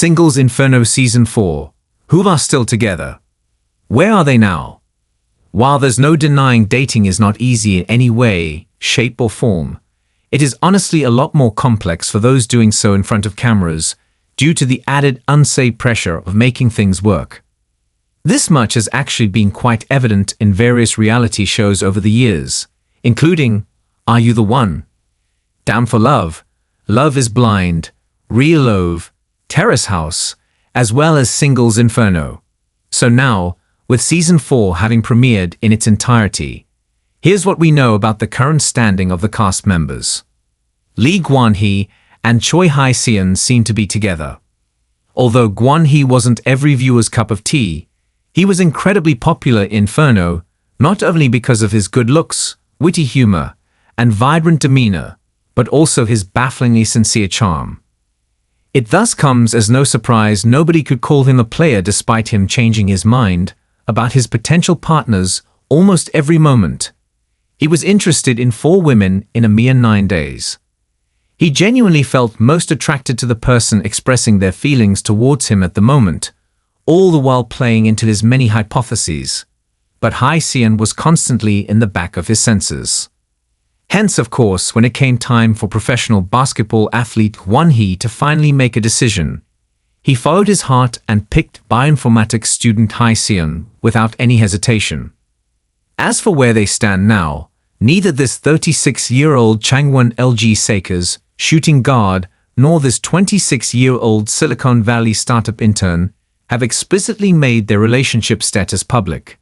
Singles Inferno Season 4. Who are still together? Where are they now? While there's no denying dating is not easy in any way, shape or form, it is honestly a lot more complex for those doing so in front of cameras due to the added unsaid pressure of making things work. This much has actually been quite evident in various reality shows over the years, including Are You the One?, Down for Love, Love is Blind, Real Love, Terrace House, as well as Singles Inferno. So now, with Season 4 having premiered in its entirety, here's what we know about the current standing of the cast members. Lee Gwan-hee and Choi Hye-seon seem to be together. Although Gwan-hee wasn't every viewer's cup of tea, he was incredibly popular in Inferno, not only because of his good looks, witty humor, and vibrant demeanor, but also his bafflingly sincere charm. It thus comes as no surprise nobody could call him a player despite him changing his mind about his potential partners almost every moment. He was interested in 4 women in a mere 9 days. He genuinely felt most attracted to the person expressing their feelings towards him at the moment, all the while playing into his many hypotheses. But Hye-seon was constantly in the back of his senses. Hence, of course, when it came time for professional basketball athlete Gwan-hee to finally make a decision, he followed his heart and picked bioinformatics student Hye-seon without any hesitation. As for where they stand now, neither this 36-year-old Changwon LG Sakers shooting guard nor this 26-year-old Silicon Valley startup intern have explicitly made their relationship status public.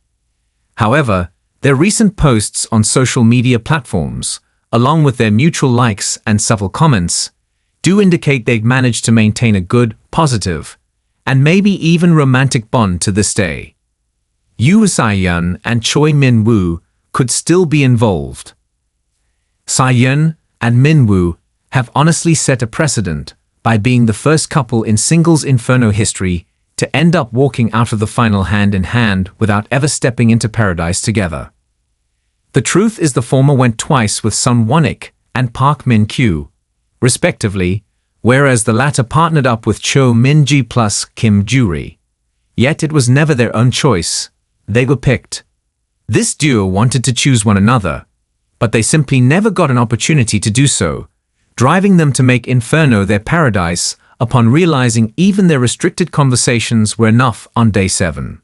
However, their recent posts on social media platforms, along with their mutual likes and subtle comments, do indicate they've managed to maintain a good, positive, and maybe even romantic bond to this day. Yoo Se-yeon and Choi Min-woo could still be involved. Se-yeon and Min-woo have honestly set a precedent by being the first couple in Singles Inferno history to end up walking out of the final hand in hand without ever stepping into paradise together. The truth is the former went twice with Sun Won-ik and Park Min-kyu, respectively, whereas the latter partnered up with Cho Min-ji plus Kim Joo-ri. Yet it was never their own choice. They were picked. This duo wanted to choose one another, but they simply never got an opportunity to do so, driving them to make Inferno their paradise upon realizing even their restricted conversations were enough on day 7.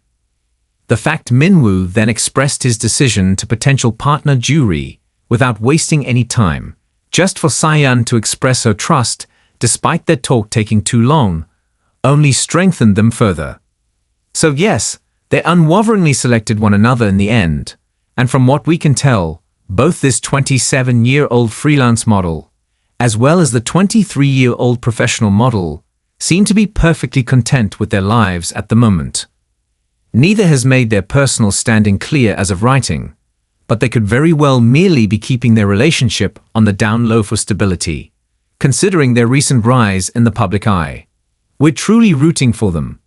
The fact Min-woo then expressed his decision to potential partner Joo-ri without wasting any time, just for Se-yeon to express her trust despite their talk taking too long, only strengthened them further. So yes, they unwaveringly selected one another in the end, and from what we can tell, both this 27-year-old freelance model as well as the 23-year-old professional model seem to be perfectly content with their lives at the moment. Neither has made their personal standing clear as of writing, but they could very well merely be keeping their relationship on the down low for stability, considering their recent rise in the public eye. We're truly rooting for them.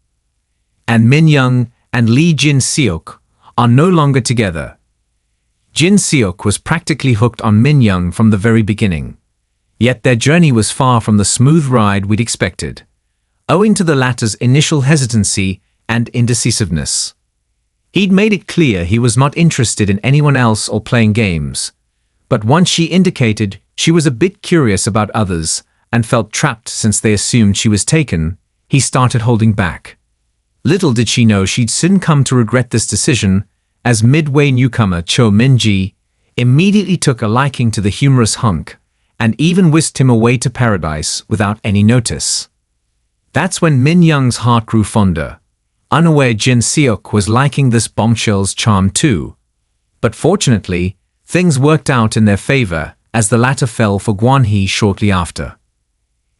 And Min-young and Lee Jin-seok are no longer together. Jin-seok was practically hooked on Min-young from the very beginning. Yet their journey was far from the smooth ride we'd expected, owing to the latter's initial hesitancy and indecisiveness. He'd made it clear he was not interested in anyone else or playing games, but once she indicated she was a bit curious about others and felt trapped since they assumed she was taken, he started holding back. Little did she know she'd soon come to regret this decision, as midway newcomer Cho Min-ji immediately took a liking to the humorous hunk and even whisked him away to paradise without any notice. That's when Min-young's heart grew fonder, unaware Jin-seok was liking this bombshell's charm too. But fortunately, things worked out in their favor as the latter fell for Gwan-hee shortly after.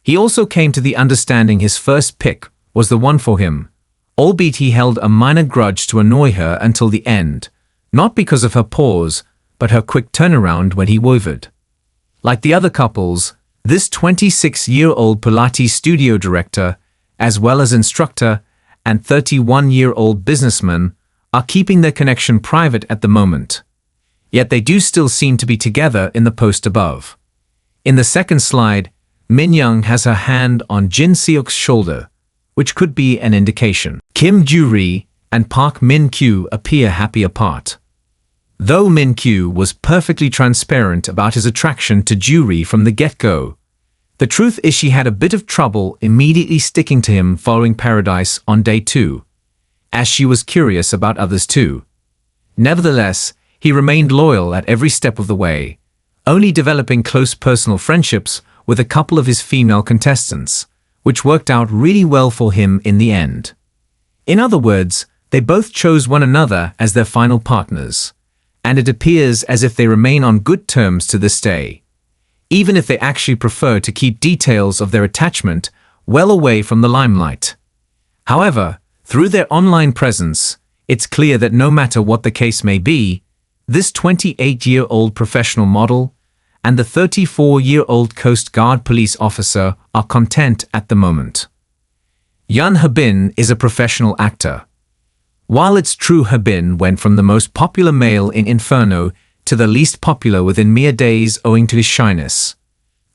He also came to the understanding his first pick was the one for him, albeit he held a minor grudge to annoy her until the end, not because of her pause, but her quick turnaround when he wavered. Like the other couples, this 26-year-old Pilates studio director, as well as instructor, and 31-year-old businessman are keeping their connection private at the moment. Yet they do still seem to be together in the post above. In the second slide, Min-young has her hand on Jin-seok's shoulder, which could be an indication. Kim Joo-ri and Park Min-kyu appear happy apart. Though Min-kyu was perfectly transparent about his attraction to Joo-ri from the get-go, the truth is she had a bit of trouble immediately sticking to him following Paradise on day 2, as she was curious about others too. Nevertheless, he remained loyal at every step of the way, only developing close personal friendships with a couple of his female contestants, which worked out really well for him in the end. In other words, they both chose one another as their final partners, and it appears as if they remain on good terms to this day, even if they actually prefer to keep details of their attachment well away from the limelight. However, through their online presence, it's clear that no matter what the case may be, this 28-year-old professional model and the 34-year-old Coast Guard police officer are content at the moment. Yoon Ha-bin is a professional actor. While it's true Ha-bin went from the most popular male in Inferno to the least popular within mere days owing to his shyness,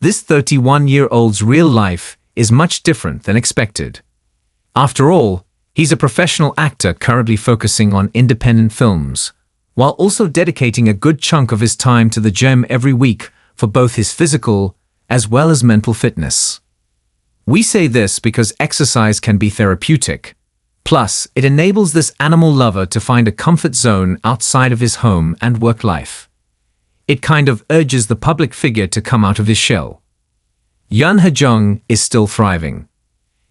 this 31-year-old's real life is much different than expected. After all, he's a professional actor currently focusing on independent films, while also dedicating a good chunk of his time to the gym every week for both his physical as well as mental fitness. We say this because exercise can be therapeutic. Plus, it enables this animal lover to find a comfort zone outside of his home and work life. It kind of urges the public figure to come out of his shell. Yoon Ha-jung is still thriving.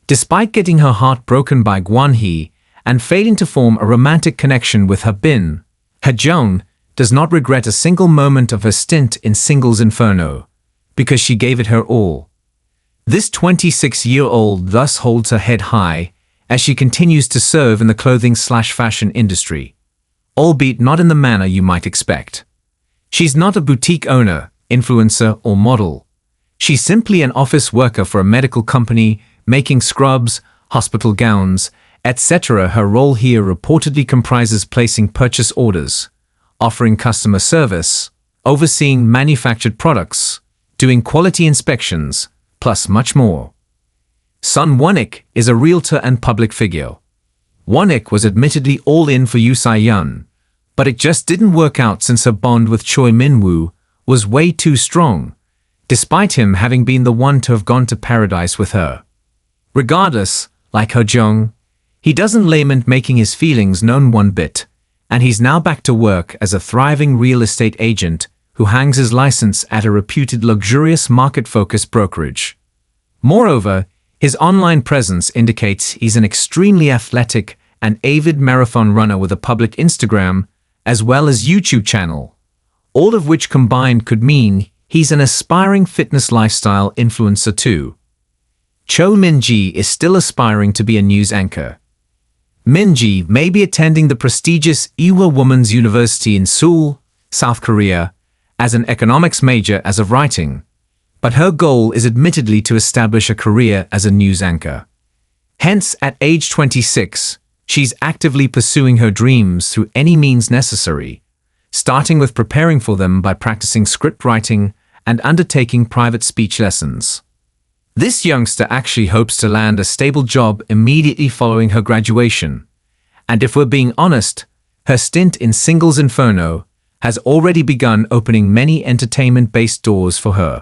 Despite getting her heart broken by Gwan-hee and failing to form a romantic connection with Ha-bin, Ha-jung does not regret a single moment of her stint in Singles Inferno, because she gave it her all. This 26-year-old thus holds her head high as she continues to serve in the clothing/fashion industry, albeit not in the manner you might expect. She's not a boutique owner, influencer, or model. She's simply an office worker for a medical company making scrubs, hospital gowns, etc. Her role here reportedly comprises placing purchase orders, offering customer service, overseeing manufactured products, doing quality inspections, plus much more. Son Won-ik is a realtor and public figure. Won-ik was admittedly all in for Yoo Si-yeon, but it just didn't work out since her bond with Choi Min-woo was way too strong, despite him having been the one to have gone to Paradise with her. Regardless, like Ha-jung, he doesn't lament making his feelings known one bit, and he's now back to work as a thriving real estate agent who hangs his license at a reputed luxurious market-focused brokerage. Moreover, his online presence indicates he's an extremely athletic and avid marathon runner with a public Instagram as well as YouTube channel, all of which combined could mean he's an aspiring fitness lifestyle influencer too. Cho Min-ji is still aspiring to be a news anchor. Min-ji may be attending the prestigious Ewha Women's University in Seoul, South Korea, as an economics major as of writing, but her goal is admittedly to establish a career as a news anchor. Hence, at age 26, she's actively pursuing her dreams through any means necessary, starting with preparing for them by practicing script writing and undertaking private speech lessons. This youngster actually hopes to land a stable job immediately following her graduation, and if we're being honest, her stint in Singles Inferno has already begun opening many entertainment-based doors for her.